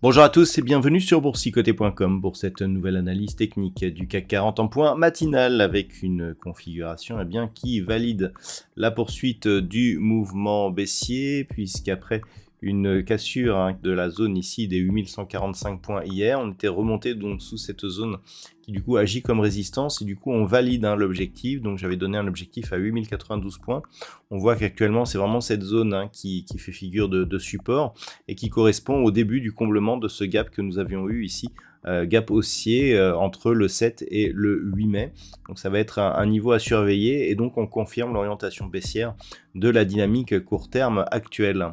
Bonjour à tous et bienvenue sur boursicoté.com pour cette nouvelle analyse technique du CAC 40 en point matinal avec une configuration qui valide la poursuite du mouvement baissier puisqu'après une cassure de la zone ici des 8145 points hier, on était remonté donc sous cette zone qui du coup agit comme résistance et du coup on valide l'objectif. Donc j'avais donné un objectif à 8092 points. On voit qu'actuellement c'est vraiment cette zone qui fait figure de support et qui correspond au début du comblement de ce gap que nous avions eu ici, gap haussier entre le 7 et le 8 mai. Donc ça va être un niveau à surveiller et donc on confirme l'orientation baissière de la dynamique court terme actuelle.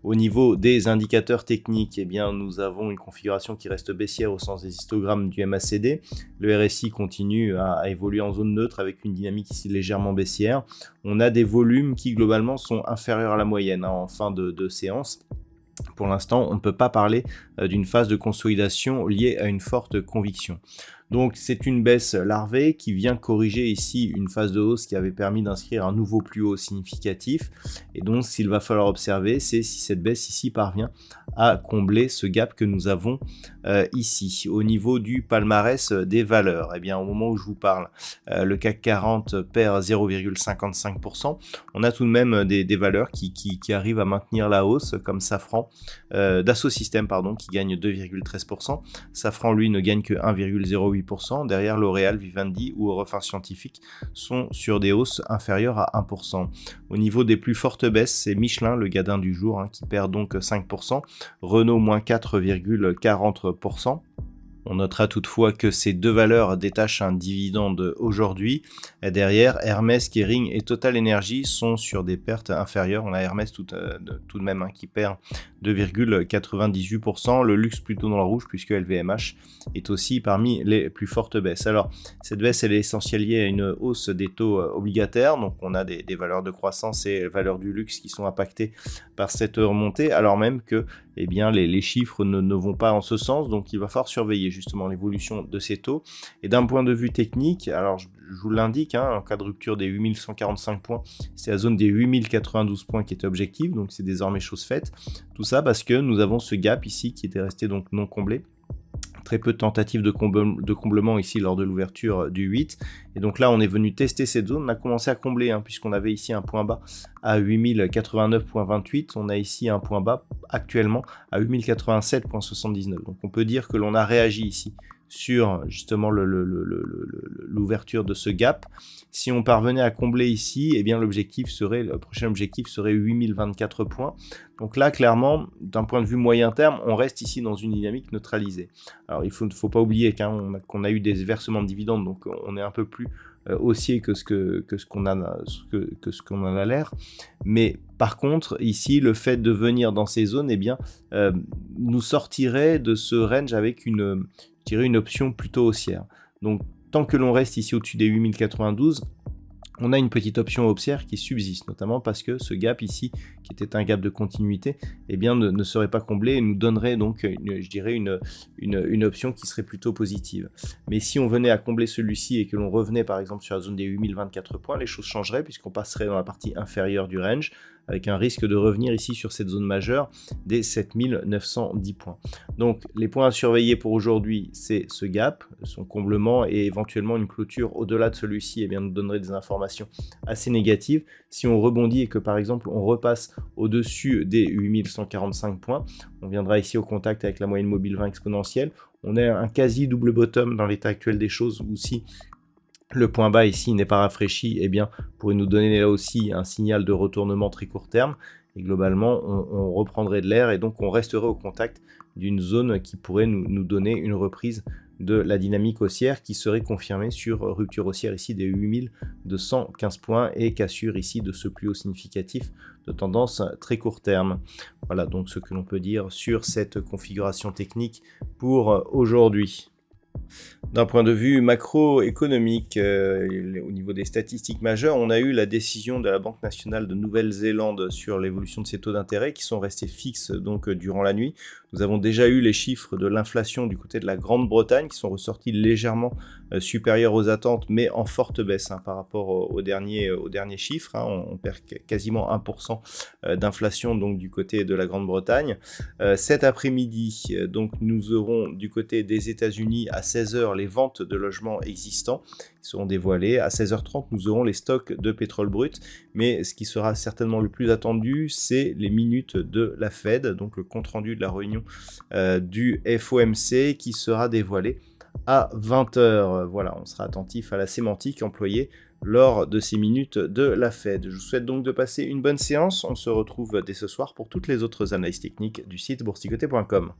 Au niveau des indicateurs techniques, nous avons une configuration qui reste baissière au sens des histogrammes du MACD. Le RSI continue à évoluer en zone neutre avec une dynamique ici légèrement baissière. On a des volumes qui globalement sont inférieurs à la moyenne en fin de séance. Pour l'instant, on ne peut pas parler d'une phase de consolidation liée à une forte conviction. Donc c'est une baisse larvée qui vient corriger ici une phase de hausse qui avait permis d'inscrire un nouveau plus haut significatif. Et donc ce qu'il va falloir observer, c'est si cette baisse ici parvient à combler ce gap que nous avons ici. Au niveau du palmarès des valeurs, au moment où je vous parle, le CAC 40 perd 0,55%. On a tout de même des valeurs qui arrivent à maintenir la hausse, comme Safran, Dassault Systèmes qui gagne 2,13%. Safran, lui, ne gagne que 1,08%. Derrière, L'Oréal, Vivendi ou Eurofins Scientifique sont sur des hausses inférieures à 1%. Au niveau des plus fortes baisses, c'est Michelin, le gadin du jour, qui perd donc 5%. Renault, moins 4,40%. On notera toutefois que ces deux valeurs détachent un dividende aujourd'hui. Et derrière, Hermès, Kering et Total Energy sont sur des pertes inférieures. On a Hermès tout de même qui perd 2,98%. Le luxe plutôt dans le rouge puisque LVMH est aussi parmi les plus fortes baisses. Alors, cette baisse, elle est essentiellement liée à une hausse des taux obligataires. Donc, on a des valeurs de croissance et valeurs du luxe qui sont impactées par cette remontée, alors même que les chiffres ne vont pas en ce sens. Donc, il va falloir surveiller justement l'évolution de ces taux. Et d'un point de vue technique, alors je vous l'indique, en cas de rupture des 8145 points, c'est la zone des 8092 points qui était objective, donc c'est désormais chose faite. Tout ça parce que nous avons ce gap ici qui était resté donc non comblé. Très peu de tentatives de comblement ici lors de l'ouverture du 8. Et donc là, on est venu tester cette zone. On a commencé à combler puisqu'on avait ici un point bas à 8089,28. On a ici un point bas actuellement à 8087,79. Donc on peut dire que l'on a réagi ici sur justement l'ouverture de ce gap. Si on parvenait à combler ici, le prochain objectif serait 8024 points. Donc là, clairement, d'un point de vue moyen terme, on reste ici dans une dynamique neutralisée. Alors, il ne faut pas oublier qu'on a eu des versements de dividendes, donc on est un peu plus haussier que ce qu'on en a l'air. Mais par contre, ici, le fait de venir dans ces zones, nous sortirait de ce range avec une option plutôt haussière. Donc, tant que l'on reste ici au-dessus des 8092, on a une petite option haussière qui subsiste, notamment parce que ce gap ici, qui était un gap de continuité, ne serait pas comblé et nous donnerait donc une option qui serait plutôt positive. Mais si on venait à combler celui-ci et que l'on revenait par exemple sur la zone des 8024 points, les choses changeraient puisqu'on passerait dans la partie inférieure du range, avec un risque de revenir ici sur cette zone majeure des 7910 points. Donc les points à surveiller pour aujourd'hui, c'est ce gap, son comblement et éventuellement une clôture au-delà de celui-ci nous donnerait des informations assez négatives. Si on rebondit et que par exemple on repasse au-dessus des 8145 points, on viendra ici au contact avec la moyenne mobile 20 exponentielle. On a un quasi double bottom dans l'état actuel des choses, où si le point bas ici n'est pas rafraîchi, pourrait nous donner là aussi un signal de retournement très court terme. Et globalement, on reprendrait de l'air et donc on resterait au contact d'une zone qui pourrait nous donner une reprise de la dynamique haussière qui serait confirmée sur rupture haussière ici des 8215 points et cassure ici de ce plus haut significatif de tendance très court terme. Voilà donc ce que l'on peut dire sur cette configuration technique pour aujourd'hui. D'un point de vue macroéconomique, au niveau des statistiques majeures, on a eu la décision de la Banque nationale de Nouvelle-Zélande sur l'évolution de ces taux d'intérêt qui sont restés fixes donc durant la nuit. Nous avons déjà eu les chiffres de l'inflation du côté de la Grande-Bretagne qui sont ressortis légèrement supérieurs aux attentes, mais en forte baisse par rapport aux derniers chiffres. On perd quasiment 1% d'inflation donc du côté de la Grande-Bretagne. Cet après-midi, donc nous aurons du côté des États-Unis à 16h les ventes de logements existants qui seront dévoilées. À 16h30, nous aurons les stocks de pétrole brut. Mais ce qui sera certainement le plus attendu, c'est les minutes de la Fed, donc le compte-rendu de la réunion du FOMC qui sera dévoilé à 20h. Voilà, on sera attentif à la sémantique employée lors de ces minutes de la Fed. Je vous souhaite donc de passer une bonne séance. On se retrouve dès ce soir pour toutes les autres analyses techniques du site boursicoté.com.